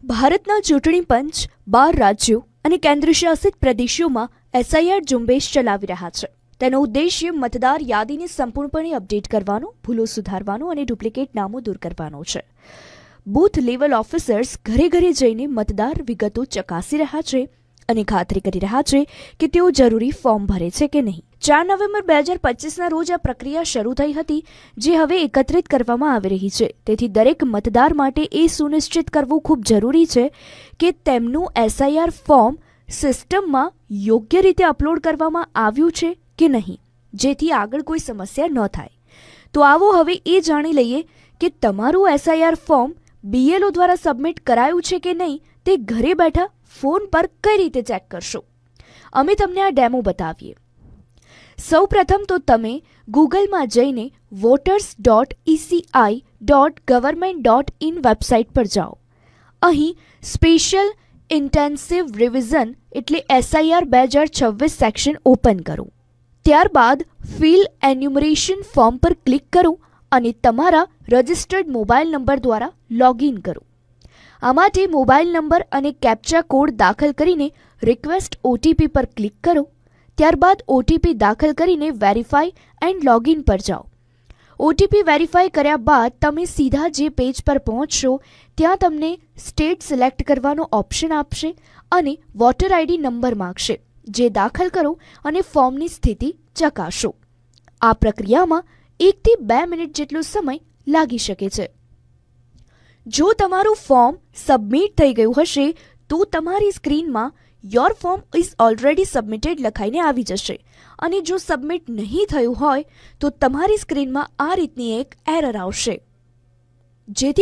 ભારતના ચૂંટણી પંચ 12 રાજ્યો અને કેન્દ્રશાસિત પ્રદેશોમાં એસઆઈઆર ઝુંબેશ ચલાવી રહ્યા છે. તેનો ઉદ્દેશ્ય મતદાર યાદીને સંપૂર્ણપણે અપડેટ કરવાનો, ભૂલો સુધારવાનો અને ડુપ્લિકેટ નામો દૂર કરવાનો છે. બૂથ લેવલ ઓફિસર્સ ઘરે ઘરે જઈને મતદાર વિગતો ચકાસી રહ્યા છે અને ખાતરી કરી રહ્યા છે કે તેઓ જરૂરી ફોર્મ ભરે છે કે નહીં. 4 નવેમ્બર 2025ના રોજ આ પ્રક્રિયા શરૂ થઈ હતી, જે હવે એકત્રિત કરવામાં આવી રહી છે. તેથી દરેક મતદાર માટે એ સુનિશ્ચિત કરવું ખૂબ જરૂરી છે કે તેમનું એસઆઈઆર ફોર્મ સિસ્ટમમાં યોગ્ય રીતે અપલોડ કરવામાં આવ્યું છે કે નહીં, જેથી આગળ કોઈ સમસ્યા ન થાય. તો આવો હવે એ જાણી લઈએ કે તમારું એસઆઈઆર ફોર્મ બીએલઓ દ્વારા સબમિટ કરાયું છે કે નહીં તે ઘરે બેઠા ફોન પર કઈ રીતે ચેક કરશો. અમે તમને આ ડેમો બતાવીએ. સૌ પ્રથમ તો તમે ગૂગલમાં જઈને voters.eci.government.in વેબસાઇટ પર જાઓ. અહીં સ્પેશિયલ ઇન્ટેન્સિવ રિવિઝન એટલે એસઆઈઆર 2026 સેક્શન ઓપન કરો. ત્યારબાદ ફિલ એન્યુમરેશન ફોર્મ પર ક્લિક કરો અને તમારા રજિસ્ટર્ડ મોબાઈલ નંબર દ્વારા લોગિન કરો. આ માટે મોબાઈલ નંબર અને કેપ્ચા કોડ દાખલ કરીને રિક્વેસ્ટ ઓટીપી પર ક્લિક કરો. ત્યારબાદ ઓટીપી દાખલ કરીને વેરીફાઈ એન્ડ લોગિન પર જાઓ. ઓટીપી વેરીફાઈ કર્યા બાદ તમે સીધા જે પેજ પર પહોંચશો ત્યાં તમને સ્ટેટ સિલેક્ટ કરવાનો ઓપ્શન આપશે અને વોટર આઈડી નંબર માંગશે, જે દાખલ કરો અને ફોર્મની સ્થિતિ ચકાસો. આ પ્રક્રિયામાં 1 થી 2 મિનિટ જેટલો સમય લાગી શકે છે. જો તમારું ફોર્મ સબમિટ થઈ ગયું હશે તો તમારી સ્ક્રીનમાં your form is already submitted લખાઈને આવી જશે, અને જો સબમિટ નહીં થયું હોય તો તમારી સ્ક્રીનમાં આ રીતની એક એરર આવશે, જેથી